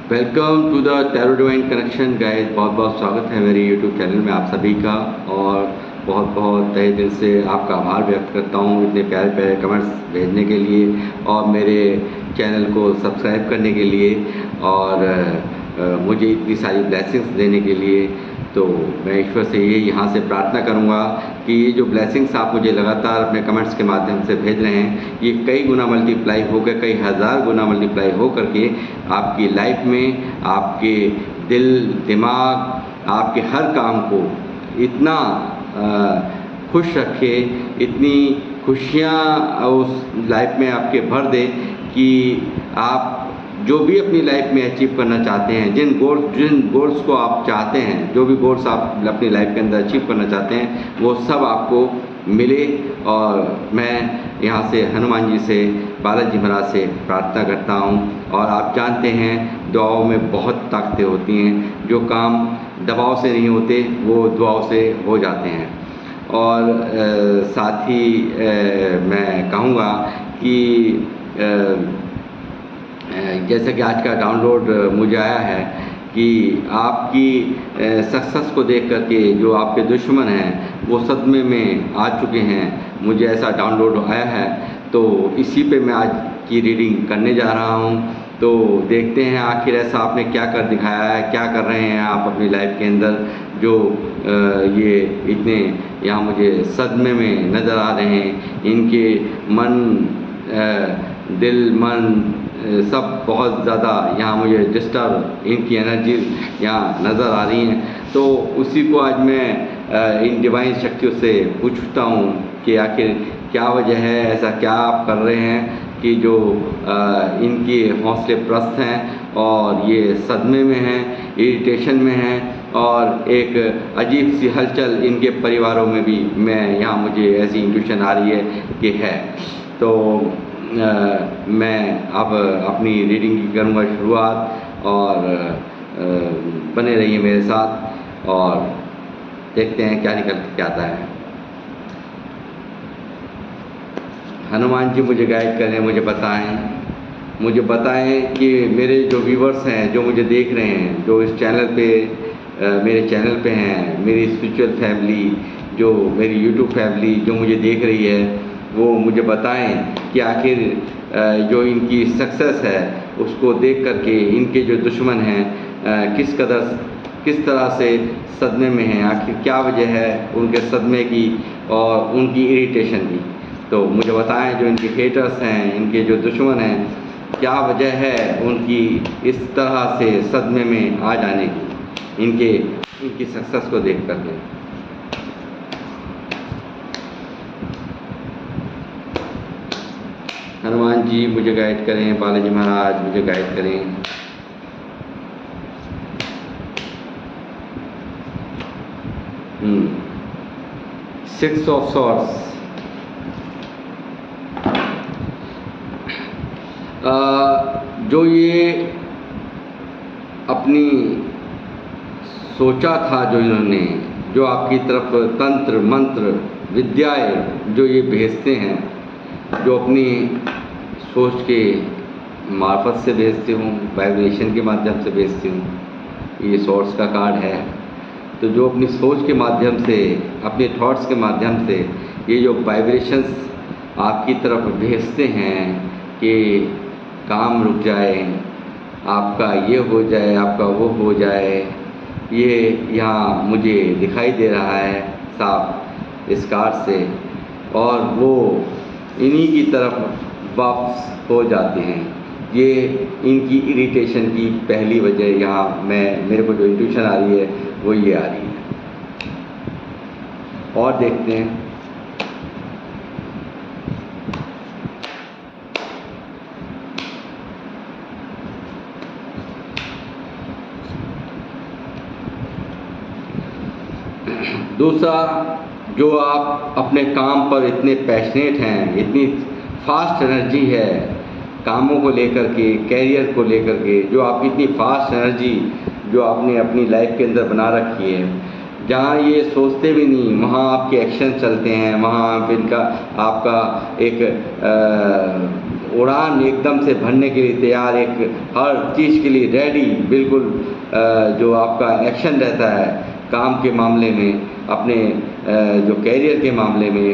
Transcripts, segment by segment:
Welcome to the tarot divine connection guys. बहुत बहुत स्वागत है मेरे यूट्यूब चैनल में आप सभी का, और बहुत बहुत तहे दिल से आपका आभार व्यक्त करता हूँ इतने प्यारे प्यारे कमेंट्स भेजने के लिए और मेरे चैनल को सब्सक्राइब करने के लिए और मुझे इतनी सारी ब्लेसिंग्स देने के लिए। तो मैं ईश्वर से ये यहाँ से प्रार्थना करूँगा कि ये जो ब्लेसिंग्स आप मुझे लगातार अपने कमेंट्स के माध्यम से भेज रहे हैं, ये कई गुना मल्टीप्लाई होकर, कई हज़ार गुना मल्टीप्लाई हो करके आपकी लाइफ में, आपके दिल दिमाग, आपके हर काम को इतना खुश रखे, इतनी खुशियाँ उस लाइफ में आपके भर दे कि आप जो भी अपनी लाइफ में अचीव करना चाहते हैं, जिन गोल्स को आप चाहते हैं, जो भी गोल्स आप अपनी लाइफ के अंदर अचीव करना चाहते हैं, वो सब आपको मिले। और मैं यहाँ से हनुमान जी से, बालाजी महाराज से प्रार्थना करता हूँ। और आप जानते हैं दुआओं में बहुत ताकतें होती हैं, जो काम दबाव से नहीं होते वो दुआओं से हो जाते हैं। और साथ ही मैं कहूँगा कि जैसे कि आज का डाउनलोड मुझे आया है कि आपकी सक्सेस को देख करके जो आपके दुश्मन हैं वो सदमे में आ चुके हैं, मुझे ऐसा डाउनलोड आया है। तो इसी पे मैं आज की रीडिंग करने जा रहा हूँ। तो देखते हैं आखिर ऐसा आपने क्या कर दिखाया है, क्या कर रहे हैं आप अपनी लाइफ के अंदर, जो ये इतने यहाँ मुझे सदमे में नज़र आ रहे हैं। इनके मन, दिल, मन सब बहुत ज़्यादा यहाँ मुझे डिस्टर्ब, इनकी एनर्जी यहाँ नज़र आ रही हैं। तो उसी को आज मैं इन डिवाइन शक्तियों से पूछता हूँ कि आखिर क्या वजह है, ऐसा क्या आप कर रहे हैं कि जो इनके हौसले प्रस्त हैं और ये सदमे में हैं, इरिटेशन में हैं, और एक अजीब सी हलचल इनके परिवारों में भी मैं यहाँ मुझे ऐसी इंट्यूशन आ रही है कि है। तो मैं अब अपनी रीडिंग की करूँगा शुरुआत, और बने रहिए मेरे साथ और देखते हैं क्या निकल के आता है। हनुमान जी मुझे गाइड करें, मुझे बताएं कि मेरे जो व्यूवर्स हैं, जो मुझे देख रहे हैं, जो इस चैनल पे मेरे चैनल पे हैं, मेरी स्पिरिचुअल फैमिली, जो मेरी यूट्यूब फैमिली जो मुझे देख रही है, वो मुझे बताएं कि आखिर जो इनकी सक्सेस है उसको देख करके इनके जो दुश्मन हैं किस तरह से सदमे में हैं, आखिर क्या वजह है उनके सदमे की और उनकी इरिटेशन की। तो मुझे बताएं जो इनके हेटर्स हैं, इनके जो दुश्मन हैं, क्या वजह है उनकी इस तरह से सदमे में आ जाने की, इनकी सक्सेस को देख करके। हनुमान जी मुझे गाइड करें, बालाजी महाराज मुझे गाइड करें। Six of swords. जो ये अपनी सोचा था, जो इन्होंने, जो आपकी तरफ तंत्र मंत्र विद्याएं जो ये भेजते हैं, जो अपनी सोच के मार्फत से भेजते हूँ, वाइब्रेशन के माध्यम से भेजती हूँ। ये सोर्स का कार्ड है। तो जो अपनी सोच के माध्यम से, अपने थॉट्स के माध्यम से ये जो वाइब्रेशंस आपकी तरफ भेजते हैं कि काम रुक जाए, आपका ये हो जाए, आपका वो हो जाए, ये यहाँ मुझे दिखाई दे रहा है साफ इस कार्ड से। और वो इन्हीं की तरफ वापस हो जाते हैं। ये इनकी इरिटेशन की पहली वजह यहाँ मेरे को जो इंट्यूशन आ रही है वो ये आ रही है। और देखते हैं। दूसरा, जो आप अपने काम पर इतने पैशनेट हैं, इतनी फास्ट एनर्जी है कामों को लेकर के, कैरियर को लेकर के, जो आपकी इतनी फास्ट एनर्जी जो आपने अपनी लाइफ के अंदर बना रखी है, जहाँ ये सोचते भी नहीं वहाँ आपके एक्शन चलते हैं, वहाँ इनका आपका एक उड़ान एकदम से भरने के लिए तैयार, एक हर चीज़ के लिए रेडी, बिल्कुल जो आपका एक्शन रहता है काम के मामले में, अपने जो कैरियर के मामले में,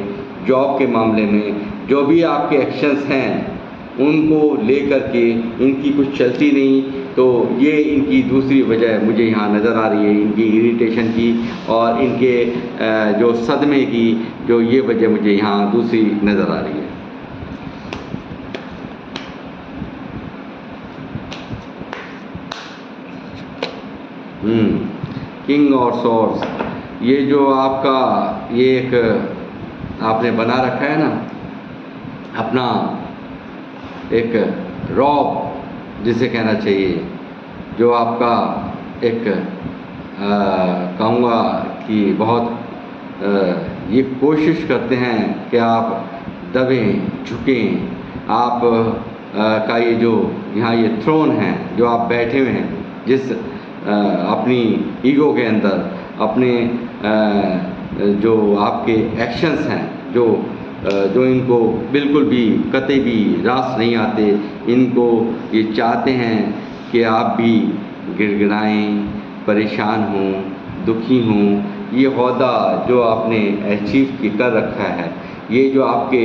जॉब के मामले में, जो भी आपके एक्शंस हैं उनको लेकर के इनकी कुछ चलती नहीं। तो ये इनकी दूसरी वजह मुझे यहाँ नज़र आ रही है, इनकी इरिटेशन की और इनके जो सदमे की, जो ये वजह मुझे यहाँ दूसरी नज़र आ रही है। किंग और सॉर्ड्स, ये जो आपका ये एक आपने बना रखा है ना अपना एक रॉब जिसे कहना चाहिए, जो आपका एक कहूँगा कि बहुत ये कोशिश करते हैं कि आप दबें झुकें, आप का ये जो यहाँ ये थ्रोन है जो आप बैठे हुए हैं, जिस अपनी ईगो के अंदर, अपने जो आपके एक्शंस हैं जो इनको बिल्कुल भी कतई भी रास नहीं आते, इनको ये चाहते हैं कि आप भी गिड़गिड़ाएं, परेशान हों, दुखी हों। ये ओहदा जो आपने अचीव कर रखा है, ये जो आपके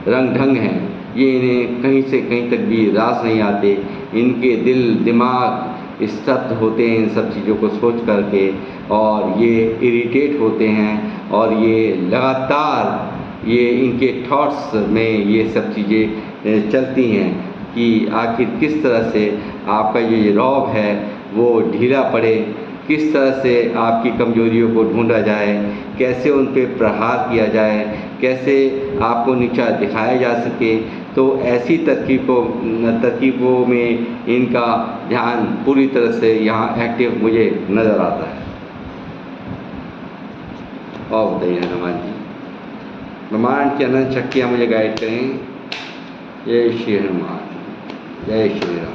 रंग ढंग हैं, ये इन्हें कहीं से कहीं तक भी रास नहीं आते। इनके दिल दिमाग स्तब्ध होते हैं इन सब चीज़ों को सोच करके, और ये इरिटेट होते हैं और ये लगातार ये इनके थॉट्स में ये सब चीज़ें चलती हैं कि आखिर किस तरह से आपका ये रौब है वो ढीला पड़े, किस तरह से आपकी कमजोरियों को ढूंढा जाए, कैसे उन पे प्रहार किया जाए, कैसे आपको नीचा दिखाया जा सके। तो ऐसी तरकीबों में इनका ध्यान पूरी तरह से यहाँ एक्टिव मुझे नज़र आता है। और बताइए हनुमान जी, ब्रह्मांड की अनंत शक्तियाँ मुझे गाइड करें। जय श्री हनुमान, जय श्री राम।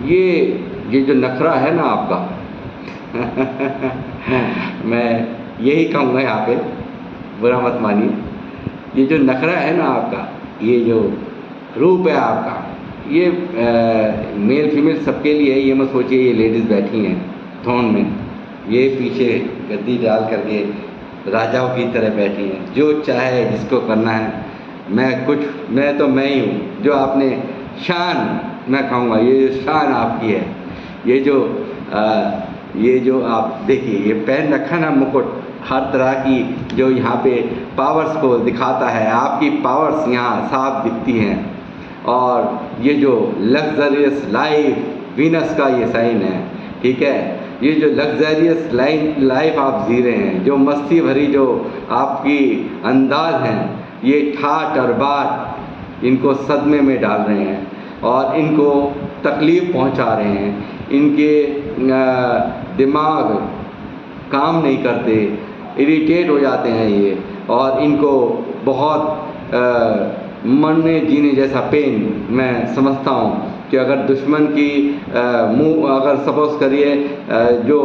ये जो नखरा है ना आपका मैं यही कहूँगा यहाँ पे, बुरा मत मानिए, ये जो नखरा है ना आपका, ये जो रूप है आपका, ये मेल फीमेल सबके लिए है। ये मत सोचिए ये लेडीज़ बैठी हैं थ्रोन में, ये पीछे गद्दी डाल करके राजाओं की तरह बैठी हैं, जो चाहे जिसको करना है। मैं तो मैं ही हूँ। जो आपने शान, मैं कहूँगा ये शान आपकी है, ये जो आप देखिए ये पहन रखा ना मुकुट, हर तरह की जो यहाँ पे पावर्स को दिखाता है, आपकी पावर्स यहाँ साफ दिखती हैं। और ये जो लग्जरियस लाइफ वीनस का ये साइन है, ठीक है, ये जो लग्जरियस लाइफ आप जी रहे हैं, जो मस्ती भरी जो आपकी अंदाज हैं, ये ठाट और बात इनको सदमे में डाल रहे हैं और इनको तकलीफ़ पहुंचा रहे हैं। इनके दिमाग काम नहीं करते, इरिटेट हो जाते हैं ये, और इनको बहुत मरने जीने जैसा पेन मैं समझता हूँ कि अगर दुश्मन की मुंह अगर सपोज करिए जो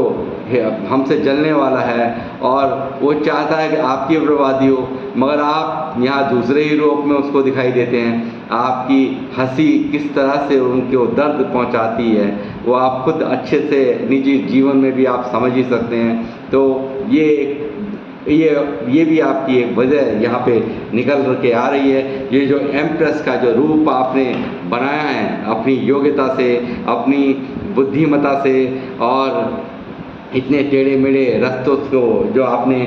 हमसे जलने वाला है और वो चाहता है कि आपकी बर्बादी हो, मगर आप यहाँ दूसरे ही रूप में उसको दिखाई देते हैं। आपकी हंसी किस तरह से उनको दर्द पहुँचाती है वो आप खुद अच्छे से निजी जीवन में भी आप समझ ही सकते हैं। तो ये भी आपकी एक वजह यहाँ पे निकल के आ रही है। ये जो एम्प्रेस का जो रूप आपने बनाया है अपनी योग्यता से, अपनी बुद्धिमता से, और इतने टेढ़े मेढ़े रास्तों को जो आपने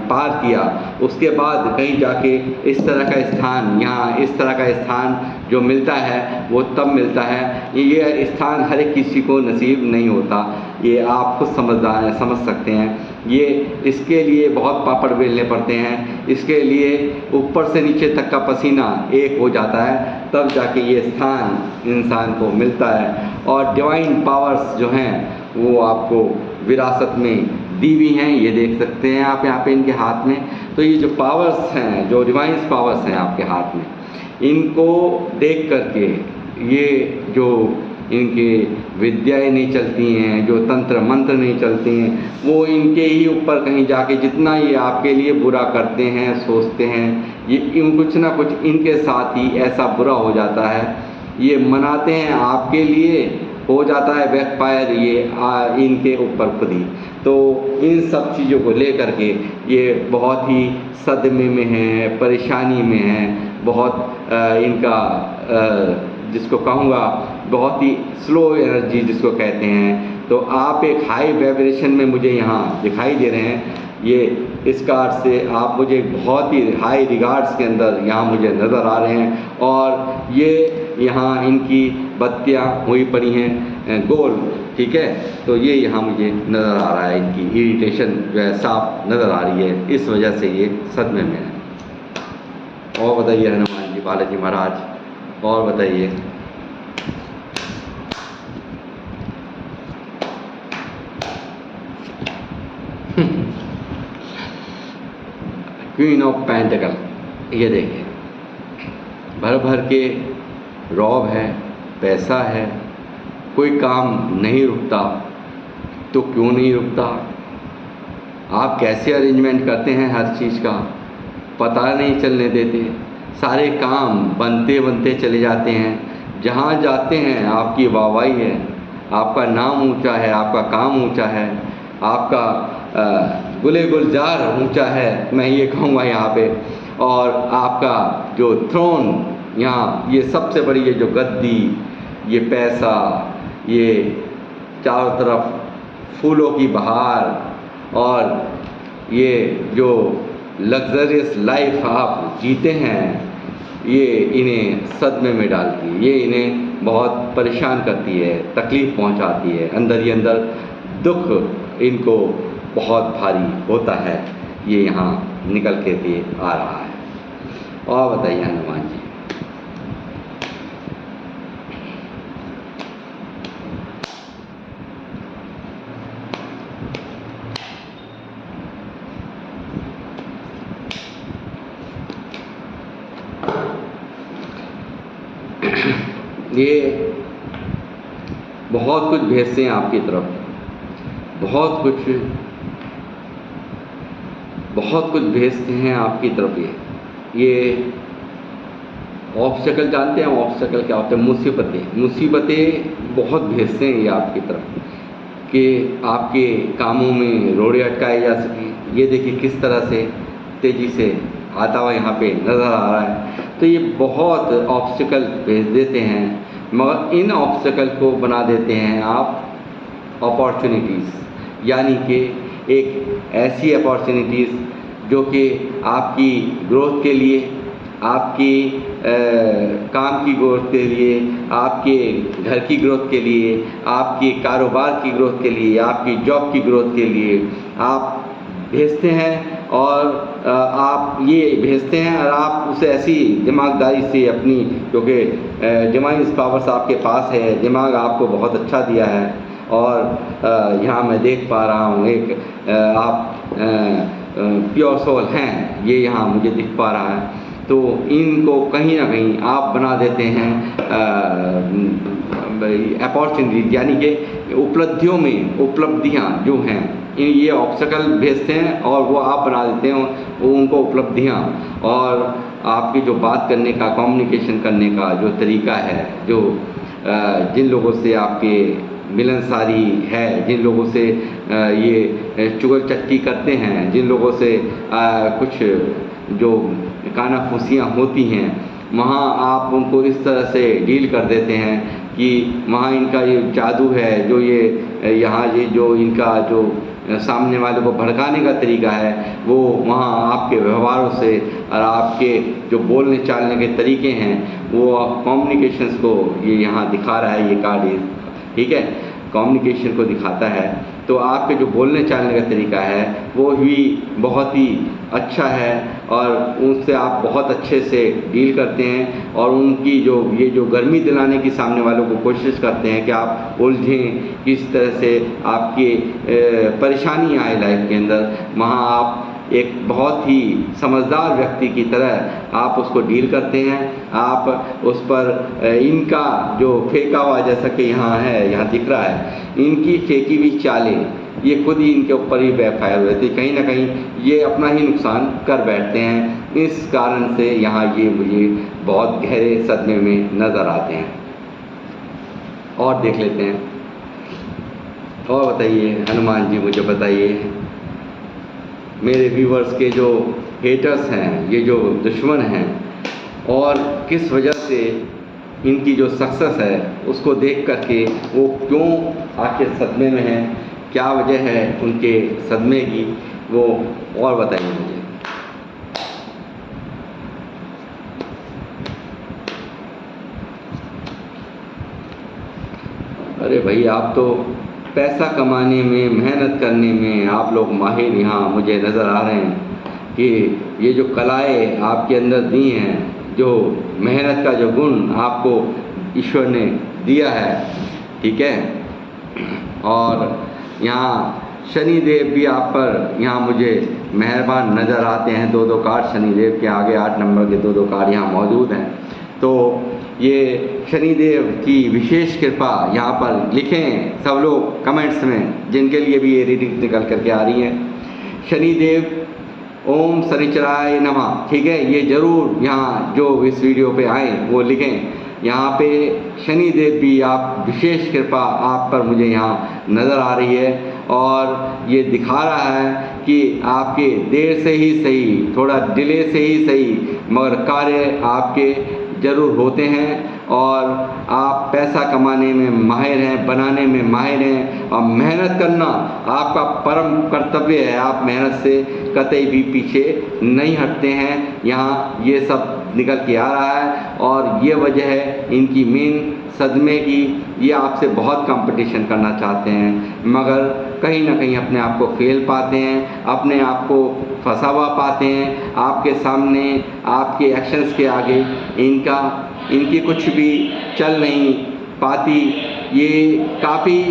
पार किया, उसके बाद कहीं जाके इस तरह का स्थान, यहाँ इस तरह का स्थान जो मिलता है वो तब मिलता है। ये स्थान हर एक किसी को नसीब नहीं होता, ये आप खुद समझ सकते हैं। ये इसके लिए बहुत पापड़ बेलने पड़ते हैं, इसके लिए ऊपर से नीचे तक का पसीना एक हो जाता है, तब जाके ये स्थान इंसान को मिलता है। और डिवाइन पावर्स जो हैं वो आपको विरासत में दी हुई हैं, ये देख सकते हैं आप यहाँ पे इनके हाथ में। तो ये जो पावर्स हैं, जो डिवाइन पावर्स हैं आपके हाथ में, इनको देख करके ये जो इनके विद्याएं नहीं चलती हैं, जो तंत्र मंत्र नहीं चलते हैं, वो इनके ही ऊपर कहीं जाके जितना ये आपके लिए बुरा करते हैं, सोचते हैं, ये कुछ ना कुछ इनके साथ ही ऐसा बुरा हो जाता है, ये मनाते हैं आपके लिए, हो जाता है बैकफायर ये इनके ऊपर खुद ही। तो इन सब चीज़ों को लेकर के ये बहुत ही सदमे में हैं, परेशानी में हैं, बहुत इनका जिसको कहूँगा बहुत ही स्लो एनर्जी जिसको कहते हैं। तो आप एक हाई वाइब्रेशन में मुझे यहाँ दिखाई दे रहे हैं, ये इस कार्ड से आप मुझे बहुत ही हाई रिगार्ड्स के अंदर यहाँ मुझे नज़र आ रहे हैं। और ये यहाँ इनकी बत्तियाँ हुई पड़ी हैं गोल, ठीक है। तो ये यहाँ मुझे नज़र आ रहा है, इनकी इरिटेशन जो है साफ नज़र आ रही है, इस वजह से ये सदमे में है। और बताइए हनुमान जी, बालाजी महाराज, और बताइए। क्वीन ऑफ पेंटिकल, ये देखिए भर भर के रौब है, पैसा है, कोई काम नहीं रुकता। तो क्यों नहीं रुकता? आप कैसे अरेंजमेंट करते हैं हर चीज़ का, पता नहीं चलने देते, सारे काम बनते बनते चले जाते हैं। जहाँ जाते हैं आपकी वाहवाही है, आपका नाम ऊंचा है, आपका काम ऊंचा है, आपका गुले गुलजार ऊंचा है, मैं ये कहूँगा यहाँ पे। और आपका जो थ्रोन यहाँ, ये सबसे बड़ी ये जो गद्दी, ये पैसा, ये चारों तरफ फूलों की बहार, और ये जो लग्जरियस लाइफ आप जीते हैं, ये इन्हें सदमे में डालती है, ये इन्हें बहुत परेशान करती है, तकलीफ़ पहुंचाती है, अंदर ही अंदर दुख इनको बहुत भारी होता है। ये यहाँ निकल के भी आ रहा है। और बताइए हनुमान जी। ये बहुत कुछ भेजते हैं आपकी तरफ, बहुत कुछ भेजते हैं आपकी तरफ। ये ऑब्स्टेकल जानते हैं, ऑब्स्टेकल क्या होते हैं? मुसीबतें बहुत भेजते हैं ये आपकी तरफ कि आपके कामों में रोड़े अटकाए जा सकें। ये देखिए किस तरह से तेज़ी से आता हुआ यहाँ पे नज़र आ रहा है। तो ये बहुत ऑब्स्टेकल भेज देते हैं, मगर इन ऑब्स्टेकल को बना देते हैं आप अपॉर्चुनिटीज़, यानी कि एक ऐसी अपॉर्चुनिटीज़ जो कि आपकी ग्रोथ के लिए, आपकी काम की ग्रोथ के लिए, आपके घर की ग्रोथ के लिए, आपके कारोबार की ग्रोथ के लिए, आपकी जॉब की ग्रोथ के लिए आप भेजते हैं। और आप ये भेजते हैं और आप उसे ऐसी दिमागदारी से अपनी, क्योंकि डिवाइन पावर्स आपके पास है, दिमाग आपको बहुत अच्छा दिया है। और यहाँ मैं देख पा रहा हूँ एक आप प्योर सोल हैं, ये यहाँ मुझे दिख पा रहा है। तो इनको कहीं ना कहीं आप बना देते हैं अपॉर्चुनिटी, यानी कि उपलब्धियाँ जो हैं, ये ऑब्स्टेकल भेजते हैं और वो आप बना देते हैं वो उनको उपलब्धियाँ। और आपकी जो बात करने का, कम्युनिकेशन करने का जो तरीका है, जो जिन लोगों से आपके मिलनसारी है, जिन लोगों से ये चुगल चक्की करते हैं, जिन लोगों से कुछ जो कानाफूसियाँ होती हैं, वहाँ आप उनको इस तरह से डील कर देते हैं कि वहाँ इनका ये जादू है, जो ये यहाँ ये जो इनका जो सामने वाले को भड़काने का तरीका है, वो वहाँ आपके व्यवहारों से और आपके जो बोलने चालने के तरीके हैं, वो कम्युनिकेशंस को ये यहाँ दिखा रहा है ये कार्ड, ठीक है, कम्युनिकेशन को दिखाता है। तो आपके जो बोलने चालने का तरीका है वो भी बहुत ही अच्छा है और उनसे आप बहुत अच्छे से डील करते हैं और उनकी जो ये जो गर्मी दिलाने की सामने वालों को कोशिश करते हैं कि आप उलझें, किस तरह से आपकी परेशानी आए लाइफ के अंदर, वहाँ आप एक बहुत ही समझदार व्यक्ति की तरह आप उसको डील करते हैं। आप उस पर इनका जो फेंका हुआ, जैसा कि यहाँ है, यहाँ दिख रहा है, इनकी फेंकी हुई चालें ये खुद ही इनके ऊपर ही बैकफायर हुए थे। कहीं ना कहीं ये अपना ही नुकसान कर बैठते हैं। इस कारण से यहाँ ये मुझे बहुत गहरे सदमे में नज़र आते हैं। और देख लेते हैं, और बताइए हनुमान जी, मुझे बताइए मेरे व्यूवर्स के जो हेटर्स हैं, ये जो दुश्मन हैं, और किस वजह से इनकी जो सक्सेस है उसको देख करके वो क्यों आखिर सदमे में हैं, क्या वजह है उनके सदमे की, वो और बताइए मुझे। अरे भाई, आप तो पैसा कमाने में, मेहनत करने में आप लोग माहिर यहाँ मुझे नज़र आ रहे हैं कि ये जो कलाएँ आपके अंदर दी हैं, जो मेहनत का जो गुण आपको ईश्वर ने दिया है, ठीक है। और यहाँ शनिदेव भी आप पर यहाँ मुझे मेहरबान नज़र आते हैं। 2-2 कार्ड शनिदेव के आगे 8 नंबर के 2-2 कार्ड यहाँ मौजूद हैं। तो ये शनिदेव की विशेष कृपा यहाँ पर लिखें सब लोग कमेंट्स में, जिनके लिए भी ये रीडिंग निकल करके आ रही हैं। शनिदेव ओम शनिचराय नमः, ठीक है, ये ज़रूर यहाँ जो इस वीडियो पे आए वो लिखें। यहाँ पे शनिदेव भी आप विशेष कृपा आप पर मुझे यहाँ नज़र आ रही है, और ये दिखा रहा है कि आपके देर से ही सही, थोड़ा डिले से ही सही, मगर कार्य आपके ज़रूर होते हैं। और आप पैसा कमाने में माहिर हैं, बनाने में माहिर हैं, और मेहनत करना आपका परम कर्तव्य है। आप मेहनत से कतई भी पीछे नहीं हटते हैं। यहाँ ये सब निकल के आ रहा है, और ये वजह है इनकी मेन सदमे की। ये आपसे बहुत कंपटीशन करना चाहते हैं, मगर कहीं ना कहीं अपने आप को फेल पाते हैं, अपने आप को फंसा हुआ पाते हैं। आपके सामने, आपके एक्शंस के आगे इनकी कुछ भी चल नहीं पाती। ये काफ़ी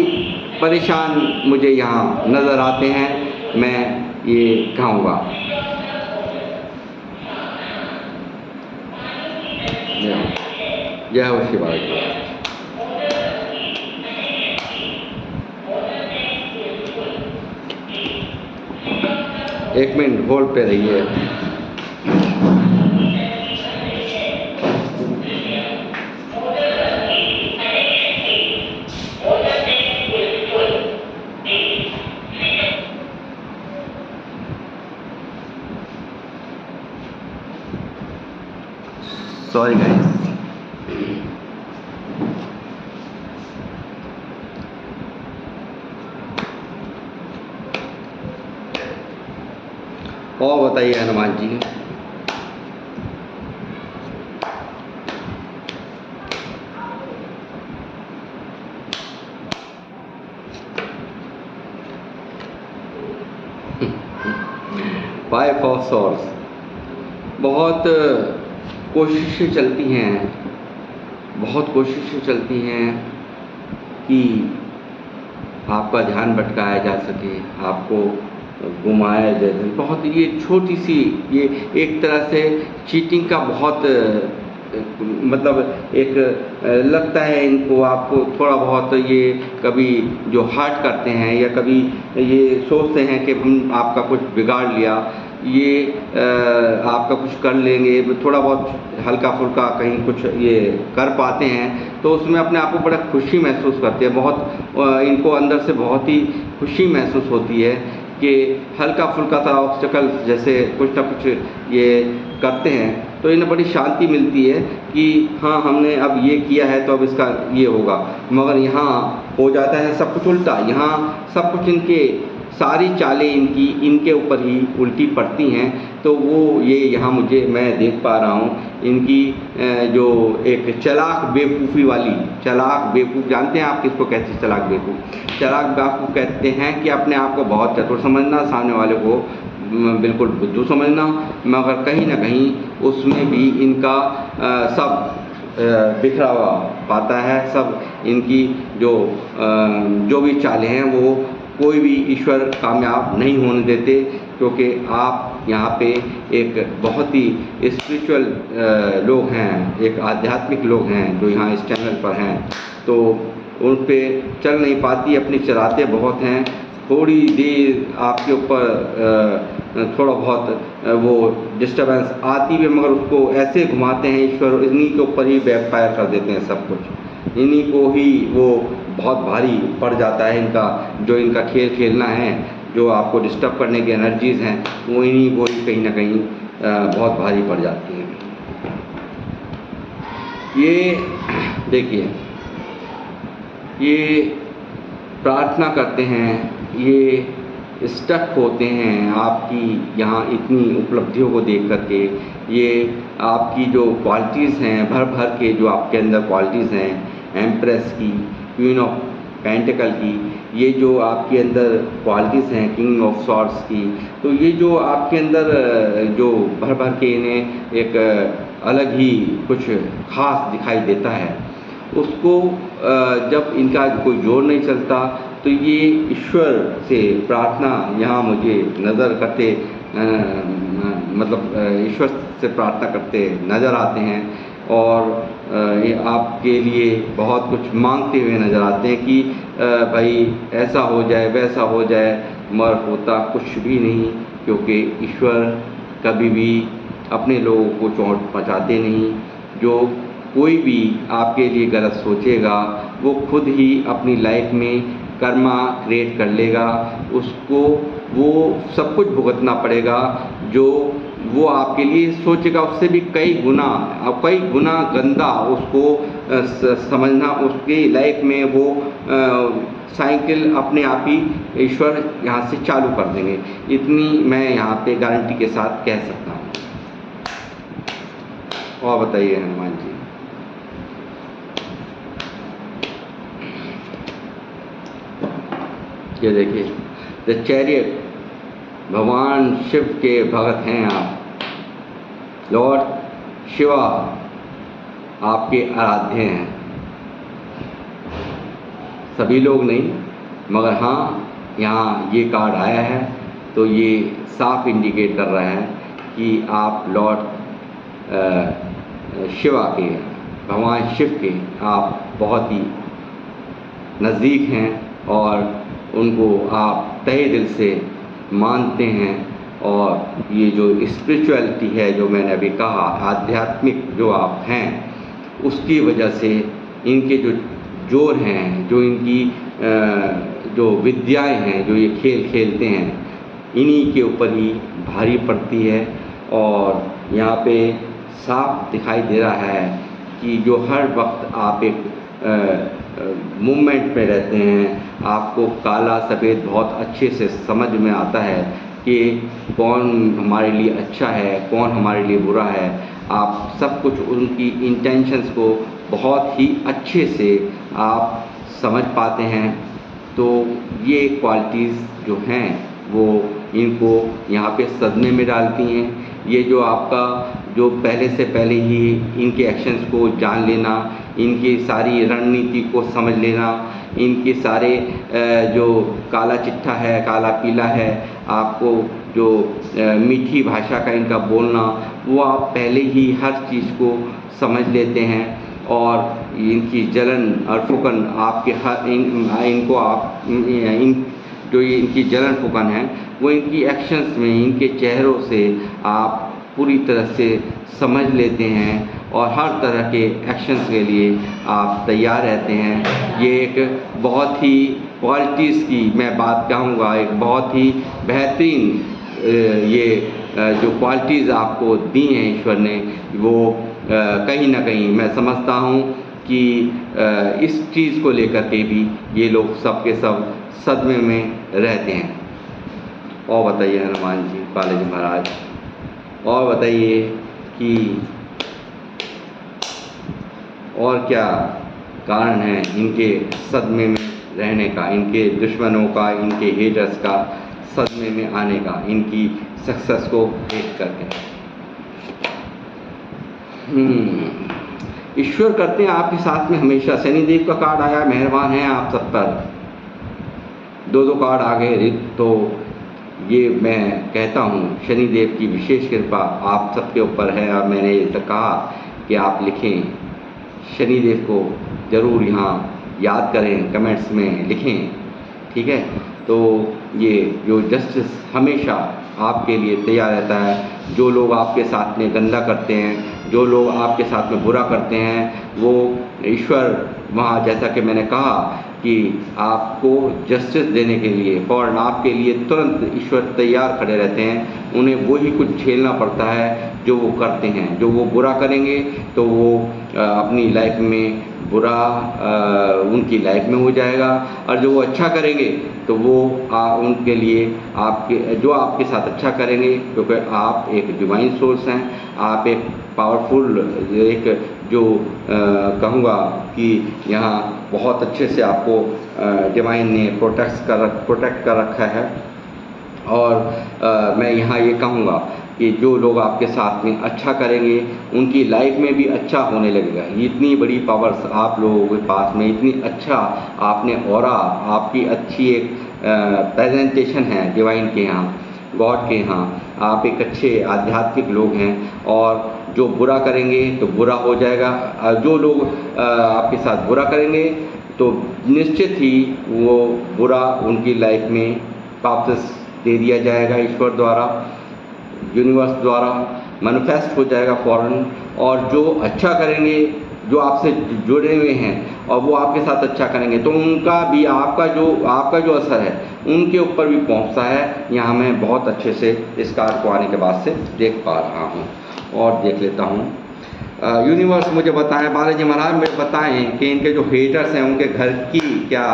परेशान मुझे यहाँ नज़र आते हैं, मैं ये कहूँगा। जय हो शिवाय। एक मिनट होल्ड पे रहिए। Sorry guys. और बताइए Hanuman ji. Five of swords, बहुत कोशिशें चलती हैं, बहुत कोशिशें चलती हैं कि आपका ध्यान भटकाया जा सके, आपको घुमाया जाए। बहुत ये छोटी सी, ये एक तरह से चीटिंग का बहुत मतलब एक लगता है इनको, आपको थोड़ा बहुत ये कभी जो हर्ट करते हैं, या कभी ये सोचते हैं कि हम आपका कुछ बिगाड़ लिया, ये आपका कुछ कर लेंगे, थोड़ा बहुत हल्का फुल्का कहीं कुछ ये कर पाते हैं, तो उसमें अपने आप को बड़ा खुशी महसूस करते हैं। बहुत इनको अंदर से बहुत ही खुशी महसूस होती है कि हल्का फुल्का सा ऑब्स्टेकल जैसे कुछ ना कुछ ये करते हैं, तो इन्हें बड़ी शांति मिलती है कि हाँ, हमने अब ये किया है तो अब इसका ये होगा। मगर यहाँ हो जाता है सब कुछ उल्टा। यहाँ सब कुछ इनके, सारी चालें इनके ऊपर ही उल्टी पड़ती हैं। तो वो ये यहाँ मैं देख पा रहा हूँ इनकी जो एक चालाक बेवकूफ़ी वाली, चालाक बेवकूफ़ जानते हैं आप किसको कहते हैं? चालाक बेवकूफ़, चालाक बेवकूफ़ कहते हैं कि अपने आप को बहुत चतुर समझना, सामने वाले को बिल्कुल बुद्धू समझना, मगर कहीं ना कहीं उसमें भी इनका सब बिखरा हुआ पाता है। सब इनकी जो भी चालें हैं वो कोई भी ईश्वर कामयाब नहीं होने देते, क्योंकि आप यहाँ पे एक बहुत ही स्पिरिचुअल लोग हैं, एक आध्यात्मिक लोग हैं जो यहाँ इस चैनल पर हैं, तो उन पे चल नहीं पाती, अपनी चलाते बहुत हैं। थोड़ी देर आपके ऊपर थोड़ा बहुत वो डिस्टर्बेंस आती है, मगर उसको ऐसे घुमाते हैं ईश्वर, इन्हीं के ऊपर ही बैकफायर कर देते हैं सब कुछ, इन्हीं को ही वो बहुत भारी पड़ जाता है। इनका जो इनका खेल खेलना है, जो आपको डिस्टर्ब करने की एनर्जीज़ हैं, वो इन्हीं को ही कहीं ना कहीं बहुत भारी पड़ जाती हैं। ये देखिए, ये प्रार्थना करते हैं, ये स्टक होते हैं आपकी यहाँ इतनी उपलब्धियों को देख करके। ये आपकी जो क्वालिटीज़ हैं, भर भर के जो आपके अंदर क्वालिटीज़ हैं, एम्प्रेस की, क्वीन ऑफ पेंटिकल की, ये जो आपके अंदर क्वालिटीज़ हैं, किंग ऑफ सॉर्ड्स की, तो ये जो आपके अंदर जो भर भर के इन्हें एक अलग ही कुछ खास दिखाई देता है, उसको जब इनका कोई जोर नहीं चलता, तो ये ईश्वर से प्रार्थना यहाँ मुझे नज़र करते मतलब ईश्वर से प्रार्थना करते नज़र आते हैं, और ये आपके लिए बहुत कुछ मांगते हुए नज़र आते हैं कि भाई ऐसा हो जाए, वैसा हो जाए, मगर होता कुछ भी नहीं, क्योंकि ईश्वर कभी भी अपने लोगों को चोट पहुँचाते नहीं। जो कोई भी आपके लिए गलत सोचेगा, वो खुद ही अपनी लाइफ में कर्मा क्रिएट कर लेगा, उसको वो सब कुछ भुगतना पड़ेगा। जो वो आपके लिए सोचेगा, उससे भी कई गुना गंदा उसको समझना, उसकी लाइफ में वो साइकिल अपने आप ही ईश्वर यहाँ से चालू कर देंगे। इतनी मैं यहाँ पे गारंटी के साथ कह सकता हूँ। और बताइए हनुमान जी। ये देखिए, द चैरियट, भगवान शिव के भगत हैं आप, लॉर्ड शिवा आपके आराध्य हैं। सभी लोग नहीं, मगर हाँ, यहाँ ये कार्ड आया है तो ये साफ इंडिकेट कर रहा है कि आप लॉर्ड शिवा के, भगवान शिव के आप बहुत ही नज़दीक हैं, और उनको आप तहे दिल से मानते हैं। और ये जो स्पिरिचुअलिटी है, जो मैंने अभी कहा, आध्यात्मिक जो आप हैं, उसकी वजह से इनके जो जोर हैं, जो इनकी जो विद्याएं हैं, जो ये खेल खेलते हैं, इन्हीं के ऊपर ही भारी पड़ती है। और यहाँ पे साफ दिखाई दे रहा है कि जो हर वक्त आप एक मूवमेंट में रहते हैं, आपको काला सफ़ेद बहुत अच्छे से समझ में आता है कि कौन हमारे लिए अच्छा है, कौन हमारे लिए बुरा है। आप सब कुछ उनकी इंटेंशंस को बहुत ही अच्छे से आप समझ पाते हैं। तो ये क्वालिटीज़ जो हैं वो इनको यहाँ पे सदमे में डालती हैं। ये जो आपका जो पहले से पहले ही इनके एक्शंस को जान लेना, इनकी सारी रणनीति को समझ लेना, इनके सारे जो काला चिट्ठा है, काला पीला है, आपको जो मीठी भाषा का इनका बोलना, वो आप पहले ही हर चीज़ को समझ लेते हैं। और इनकी जलन और फुकन आपके इनको आप जो ये इनकी जलन फुकन है, वो इनकी एक्शंस में, इनके चेहरों से आप पूरी तरह से समझ लेते हैं, और हर तरह के एक्शंस के लिए आप तैयार रहते हैं। ये एक बहुत ही क्वालिटीज़ की मैं बात कहूँगा, एक बहुत ही बेहतरीन ये जो क्वालिटीज़ आपको दी हैं ईश्वर ने, वो कहीं ना कहीं मैं समझता हूँ कि इस चीज़ को लेकर के भी ये लोग सब के सब सदमे में रहते हैं। और बताइए हनुमान जी, बालाजी महाराज, और बताइए कि और क्या कारण है इनके सदमे में रहने का, इनके दुश्मनों का, इनके हेटर्स का सदमे में आने का, इनकी सक्सेस को देख करके। ईश्वर करते हैं आपके साथ में हमेशा। शनिदेव का कार्ड आया, मेहरबान है आप सब पर। दो कार्ड आ गए। तो ये मैं कहता हूँ शनिदेव की विशेष कृपा आप सबके ऊपर है। और मैंने ये कहा कि आप लिखें, शनिदेव को ज़रूर यहाँ याद करें, कमेंट्स में लिखें, ठीक है। तो ये जो जस्टिस हमेशा आपके लिए तैयार रहता है। जो लोग आपके साथ में गंदा करते हैं, जो लोग आपके साथ में बुरा करते हैं, वो ईश्वर वहाँ, जैसा कि मैंने कहा कि आपको जस्टिस देने के लिए फ़ौरन आपके लिए तुरंत ईश्वर तैयार खड़े रहते हैं। उन्हें वही कुछ झेलना पड़ता है जो वो करते हैं। जो वो बुरा करेंगे तो वो अपनी लाइफ में बुरा उनकी लाइफ में हो जाएगा, और जो वो अच्छा करेंगे तो वो उनके लिए आपके जो आपके साथ अच्छा करेंगे, क्योंकि आप एक डिवाइन सोर्स हैं, आप एक पावरफुल, एक जो कहूँगा कि यहाँ बहुत अच्छे से आपको डिवाइन ने प्रोटेक्ट कर रखा है। और मैं यहाँ ये कहूँगा कि जो लोग आपके साथ में अच्छा करेंगे उनकी लाइफ में भी अच्छा होने लगेगा। इतनी बड़ी पावर्स आप लोगों के पास में, इतनी अच्छा आपने ऑरा, आपकी अच्छी एक प्रेजेंटेशन है डिवाइन के यहाँ, गॉड के यहाँ। आप एक अच्छे आध्यात्मिक लोग हैं, और जो बुरा करेंगे तो बुरा हो जाएगा। जो लोग आपके साथ बुरा करेंगे तो निश्चित ही वो बुरा उनकी लाइफ में वापस दे दिया जाएगा, ईश्वर द्वारा, यूनिवर्स द्वारा मैनिफेस्ट हो जाएगा फ़ौरन। और जो अच्छा करेंगे, जो आपसे जुड़े हुए हैं और वो आपके साथ अच्छा करेंगे, तो उनका भी आपका जो असर है उनके ऊपर भी पहुंचता है। यहाँ मैं बहुत अच्छे से इस कार को आने के बाद से देख पा रहा हूँ। और देख लेता हूँ, यूनिवर्स मुझे बताएं, बालाजी महाराज मुझे बताएं कि इनके जो हेटर्स हैं उनके घर की क्या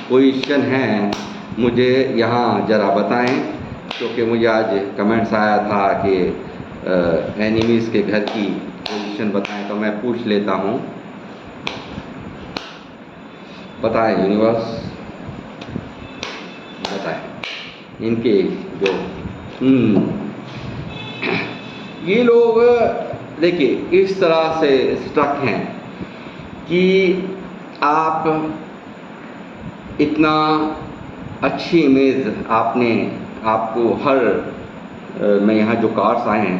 पोजीशन है, मुझे यहाँ ज़रा बताएं। क्योंकि मुझे आज कमेंट्स आया था कि एनिमीज़ के घर की पोजीशन बताएं, तो मैं पूछ लेता हूँ। बताएं यूनिवर्स, बताएं इनके जो ये लोग देखिए इस तरह से स्ट्रक हैं कि आप इतना अच्छी इमेज आपको हर मैं यहाँ जो कार्ड्स आए हैं,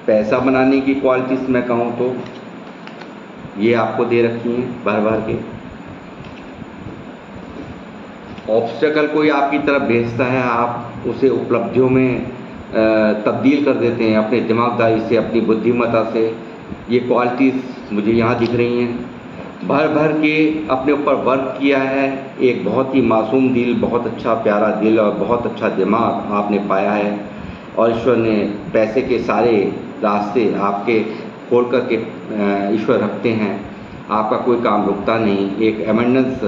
पैसा बनाने की क्वालिटीज़ मैं कहूँ तो ये आपको दे रखी हैं भर भर के। ऑब्स्टेकल कोई आपकी तरफ भेजता है, आप उसे उपलब्धियों में तब्दील कर देते हैं अपने दिमागदारी से, अपनी बुद्धिमत्ता से। ये क्वालिटीज़ मुझे यहाँ दिख रही हैं। भर भर के अपने ऊपर वर्क किया है, एक बहुत ही मासूम दिल, बहुत अच्छा प्यारा दिल और बहुत अच्छा दिमाग आपने पाया है। और ईश्वर ने पैसे के सारे रास्ते आपके खोल कर के ईश्वर रखते हैं। आपका कोई काम रुकता नहीं। एक एबंडेंस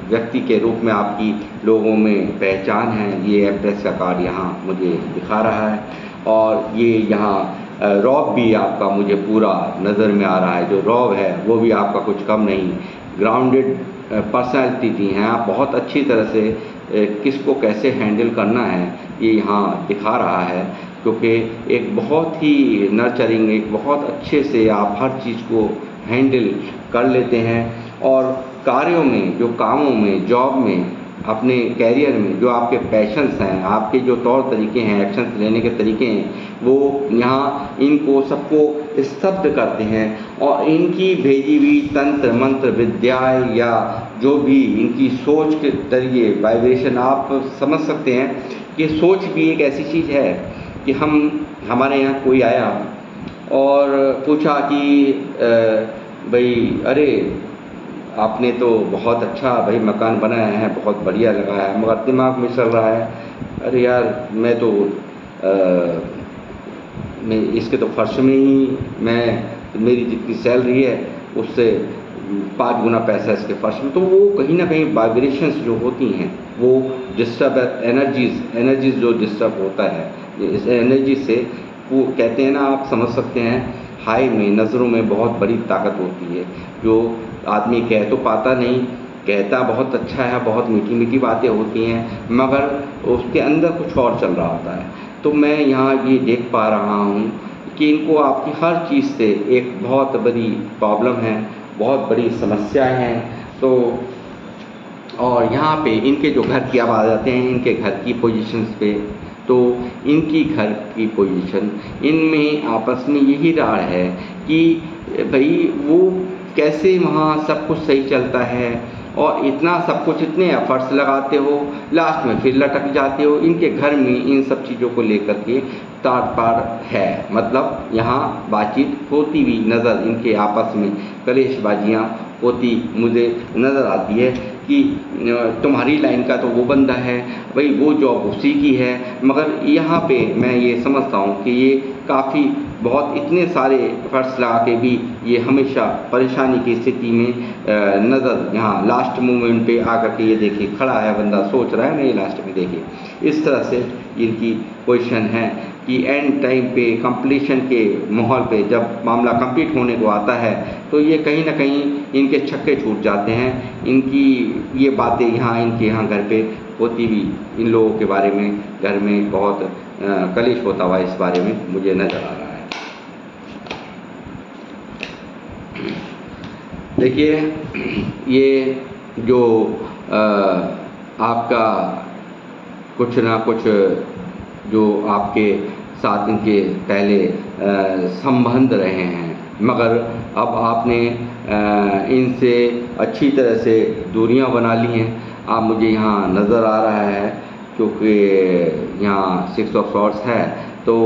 व्यक्ति के रूप में आपकी लोगों में पहचान है। ये एम्प्रेस का कार्ड यहाँ मुझे दिखा रहा है। और ये यहाँ रॉब भी आपका मुझे पूरा नज़र में आ रहा है। जो रॉब है वो भी आपका कुछ कम नहीं, ग्राउंडेड पर्सनैलिटी हैं आप। बहुत अच्छी तरह से किसको कैसे हैंडल करना है ये यहाँ दिखा रहा है, क्योंकि एक बहुत ही नर्चरिंग, एक बहुत अच्छे से आप हर चीज़ को हैंडल कर लेते हैं। और कार्यों में, जो कामों में, जॉब में, अपने कैरियर में जो आपके पैशंस हैं, आपके जो तौर तरीके हैं, एक्शंस लेने के तरीके हैं, वो यहाँ इनको सबको स्तब्ध करते हैं। और इनकी भेजी हुई तंत्र मंत्र विद्याएं या जो भी इनकी सोच के तरीके, वाइब्रेशन, आप समझ सकते हैं कि सोच भी एक ऐसी चीज़ है कि हमारे यहाँ कोई आया और पूछा कि भाई अरे आपने तो बहुत अच्छा भाई मकान बनाया है, बहुत बढ़िया लगाया है, मगर दिमाग में चल रहा है अरे यार मैं तो मैं इसके तो फर्श में ही मेरी जितनी सैलरी है उससे 5 गुना पैसा इसके फर्श में। तो वो कहीं ना कहीं वाइब्रेशंस जो होती हैं वो डिस्टर्ब, एनर्जीज जो डिस्टर्ब होता है, इस एनर्जी से वो कहते हैं ना, आप समझ सकते हैं, हाई में, नज़रों में बहुत बड़ी ताकत होती है। जो आदमी कह तो पाता नहीं, कहता बहुत अच्छा है, बहुत मीठी मीठी बातें होती हैं, मगर उसके अंदर कुछ और चल रहा होता है। तो मैं यहाँ ये देख पा रहा हूँ कि इनको आपकी हर चीज़ से एक बहुत बड़ी प्रॉब्लम है, बहुत बड़ी समस्याएं हैं। तो और यहाँ पे इनके जो घर की, अब आ जाते हैं इनके घर की पोजीशंस पे। तो इनकी घर की पोजीशन, इनमें आपस में यही रार है कि भाई वो कैसे वहाँ सब कुछ सही चलता है और इतना सब कुछ, इतने एफर्ट्स लगाते हो, लास्ट में फिर लटक जाते हो। इनके घर में इन सब चीज़ों को लेकर के तार पार है, मतलब यहाँ बातचीत होती हुई नज़र, इनके आपस में कलेशबाजियाँ होती मुझे नज़र आती है कि तुम्हारी लाइन का तो वो बंदा है भाई, वो जॉब उसी की है। मगर यहाँ पे मैं ये समझता हूँ कि ये काफ़ी बहुत इतने सारे एफर्ट्स लगा के भी ये हमेशा परेशानी की स्थिति में नज़र, यहाँ लास्ट मोमेंट पे आकर के ये देखिए खड़ा है बंदा, सोच रहा है ना, ये लास्ट में देखिए इस तरह से इनकी पोजीशन है कि एंड टाइम पे कंप्लीशन के माहौल पे जब मामला कंप्लीट होने को आता है तो ये कहीं ना कहीं इनके छक्के छूट जाते हैं। इनकी ये बातें यहाँ इनके यहाँ घर पे होती हुई इन लोगों के बारे में घर में बहुत कलेश होता हुआ इस बारे में मुझे नज़र आ रहा है। देखिए ये जो आपका कुछ ना कुछ जो आपके साथ इनके पहले संबंध रहे हैं, मगर अब आपने इनसे अच्छी तरह से दूरियां बना ली हैं। आप मुझे यहाँ नज़र आ रहा है क्योंकि यहाँ 6 ऑफ सॉर्ड्स है, तो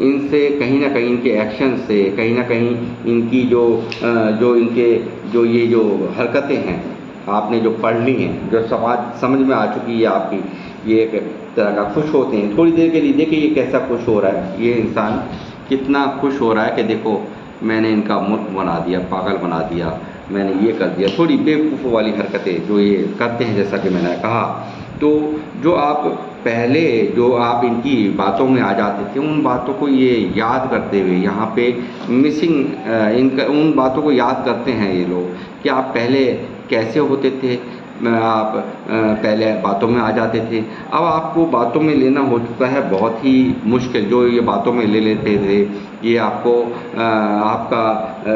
इनसे कहीं ना कहीं इनके एक्शन से कहीं ना कहीं इनकी जो इनके जो ये जो हरकतें हैं आपने जो पढ़ ली हैं, जो समाज समझ में आ चुकी है आपकी, ये एक तरह का खुश होते हैं थोड़ी देर के लिए। देखिए ये कैसा खुश हो रहा है, ये इंसान कितना खुश हो रहा है कि देखो मैंने इनका मूर्ख बना दिया, पागल बना दिया, मैंने ये कर दिया। थोड़ी बेवकूफ़ वाली हरकतें जो ये करते हैं, जैसा कि मैंने कहा। तो जो आप पहले जो आप इनकी बातों में आ जाते थे, उन बातों को ये याद करते हुए यहाँ पे मिसिंग इनका उन बातों को याद करते हैं ये लोग कि आप पहले कैसे होते थे। आप पहले बातों में आ जाते थे, अब आपको बातों में लेना हो चुका है बहुत ही मुश्किल। जो ये बातों में ले लेते थे, ये आपको आपका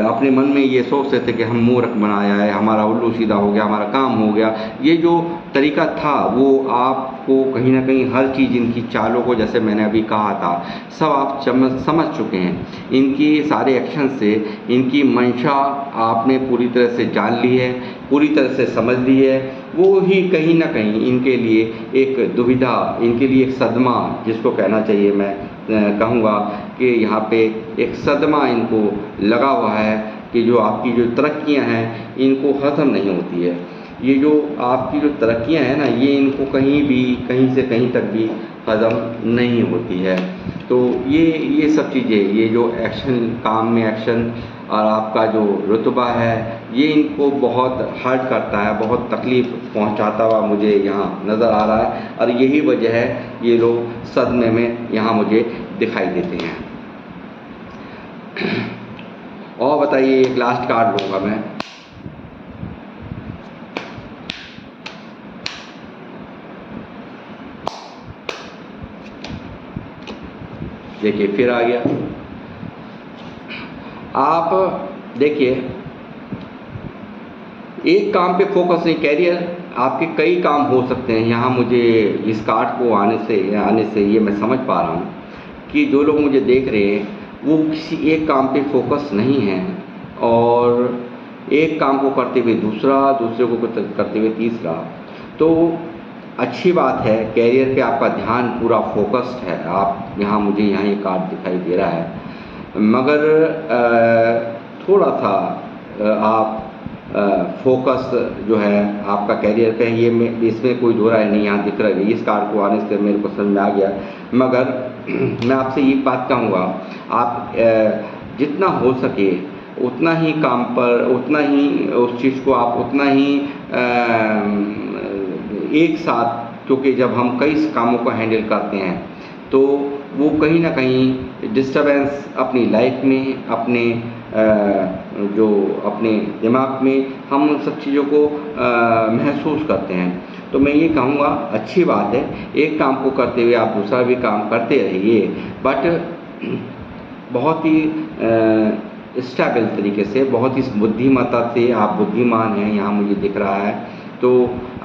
अपने मन में ये सोचते थे कि हम मूर्ख बनाया है, हमारा उल्लू सीधा हो गया, हमारा काम हो गया। ये जो तरीका था वो आपको कहीं ना कहीं हर चीज़ इनकी चालों को, जैसे मैंने अभी कहा था, सब आप समझ चुके हैं। इनकी सारे एक्शन से इनकी मंशा आपने पूरी तरह से जान ली है, पूरी तरह से समझ ली है। वो ही कहीं ना कहीं इनके लिए एक दुविधा, इनके लिए एक सदमा जिसको कहना चाहिए, मैं कहूँगा कि यहाँ पे एक सदमा इनको लगा हुआ है कि जो आपकी जो तरक्कियाँ हैं इनको ख़त्म नहीं होती है। ये जो आपकी जो तरक्कियाँ हैं ना, ये इनको कहीं भी, कहीं से कहीं तक भी ख़त्म नहीं होती है। तो ये सब चीज़ें, ये जो एक्शन, काम में एक्शन और आपका जो रुतबा है, ये इनको बहुत हर्ट करता है, बहुत तकलीफ़ पहुंचाता हुआ मुझे यहाँ नज़र आ रहा है। और यही वजह है ये लोग सदमे में यहाँ मुझे दिखाई देते हैं। और बताइए, एक लास्ट कार्ड लूँगा मैं। देखिए फिर आ गया। आप देखिए एक काम पे फोकस नहीं, कैरियर आपके कई काम हो सकते हैं। यहाँ मुझे इस कार्ड को आने से ये मैं समझ पा रहा हूँ कि जो लोग मुझे देख रहे हैं वो किसी एक काम पे फोकस नहीं है, और एक काम को करते हुए दूसरा, दूसरे को करते हुए तीसरा। तो अच्छी बात है, कैरियर पे आपका ध्यान पूरा फोकस्ड है। आप यहाँ, मुझे यहाँ ये कार्ड दिखाई दे रहा है, मगर थोड़ा सा आप फोकस जो है आपका कैरियर पे, ये इसमें कोई दो राय नहीं यहाँ दिख रहा है। इस कार्ड को आने से मेरे को समझ में आ गया। मगर मैं आपसे ये बात कहूँगा, आप जितना हो सके उतना ही काम पर, उतना ही उस चीज़ को आप उतना ही एक साथ, क्योंकि जब हम कई कामों को हैंडल करते हैं तो वो कहीं ना कहीं डिस्टर्बेंस अपनी लाइफ में, अपने जो अपने दिमाग में हम उन सब चीज़ों को महसूस करते हैं। तो मैं ये कहूँगा, अच्छी बात है, एक काम को करते हुए आप दूसरा भी काम करते रहिए, बट बहुत ही स्टेबल तरीके से, बहुत ही बुद्धिमत्ता से। आप बुद्धिमान हैं यहाँ मुझे दिख रहा है, तो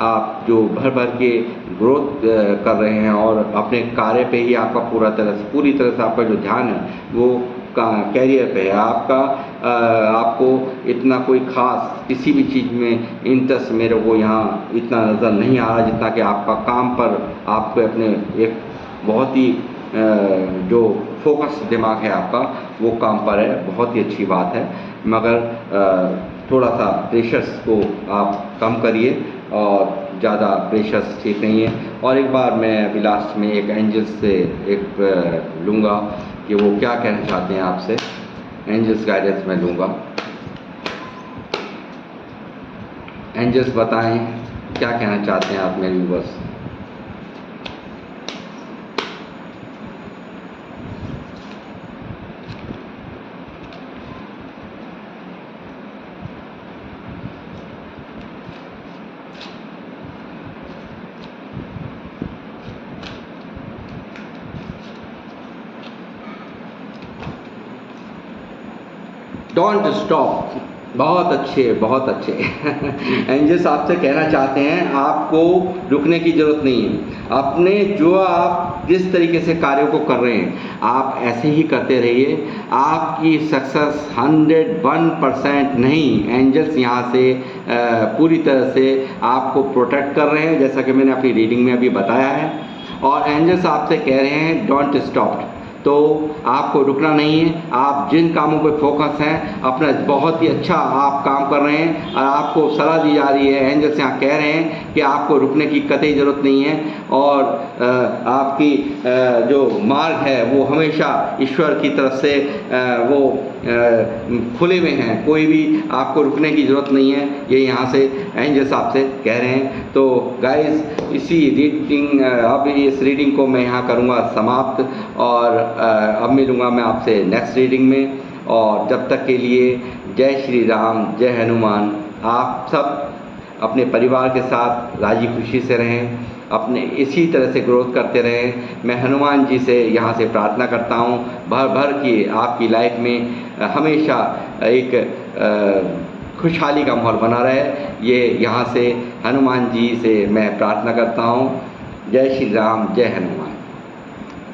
आप जो भर भर के ग्रोथ कर रहे हैं और अपने कार्य पे ही आपका पूरी तरह से आपका जो ध्यान है वो कैरियर पे है आपका। आपको इतना कोई ख़ास किसी भी चीज़ में इंटरेस्ट मेरे को यहाँ इतना नज़र नहीं आ रहा जितना कि आपका काम पर आपको अपने एक बहुत ही जो फोकस दिमाग है आपका वो काम पर है। बहुत ही अच्छी बात है, मगर थोड़ा सा प्रेशर्स को आप कम करिए और ज़्यादा प्रेशर्स ठीक नहीं है। और एक बार मैं अभी लास्ट में एक एंजल्स से एक लूँगा कि वो क्या कहना चाहते हैं आपसे। एंजल्स गाइडेंस मैं लूँगा। एंजल्स बताएं क्या कहना चाहते हैं आप मेरे व्यूअर्स। Don't stop. बहुत अच्छे, बहुत अच्छे। एंजल्स आपसे कहना चाहते हैं आपको रुकने की ज़रूरत नहीं है। अपने जो आप जिस तरीके से कार्यों को कर रहे हैं आप ऐसे ही करते रहिए। आपकी सक्सेस 101% नहीं, एंजल्स यहाँ से पूरी तरह से आपको प्रोटेक्ट कर रहे हैं, जैसा कि मैंने अपनी रीडिंग में अभी बताया है। और एंजल्स आपसे कह रहे हैं डोंट स्टॉप। तो आपको रुकना नहीं है। आप जिन कामों पे फोकस हैं अपना बहुत ही अच्छा आप काम कर रहे हैं और आपको सलाह दी जा रही है। एंजल्स यहाँ कह रहे हैं कि आपको रुकने की कतई ज़रूरत नहीं है और आपकी जो मार्ग है वो हमेशा ईश्वर की तरफ से वो खुले में हैं। कोई भी आपको रुकने की ज़रूरत नहीं है, ये यहाँ से एंजल्स आपसे कह रहे हैं। तो गाइस इसी रीडिंग अब इस रीडिंग को मैं यहाँ करूँगा समाप्त और अब मिलूँगा मैं आपसे नेक्स्ट रीडिंग में। और जब तक के लिए जय श्री राम, जय हनुमान। आप सब अपने परिवार के साथ राजी खुशी से रहें, अपने इसी तरह से ग्रोथ करते रहें। मैं हनुमान जी से यहाँ से प्रार्थना करता हूँ भर भर की आपकी लाइफ में हमेशा एक खुशहाली का माहौल बना रहे। ये यहाँ से हनुमान जी से मैं प्रार्थना करता हूँ। जय श्री राम, जय हनुमान।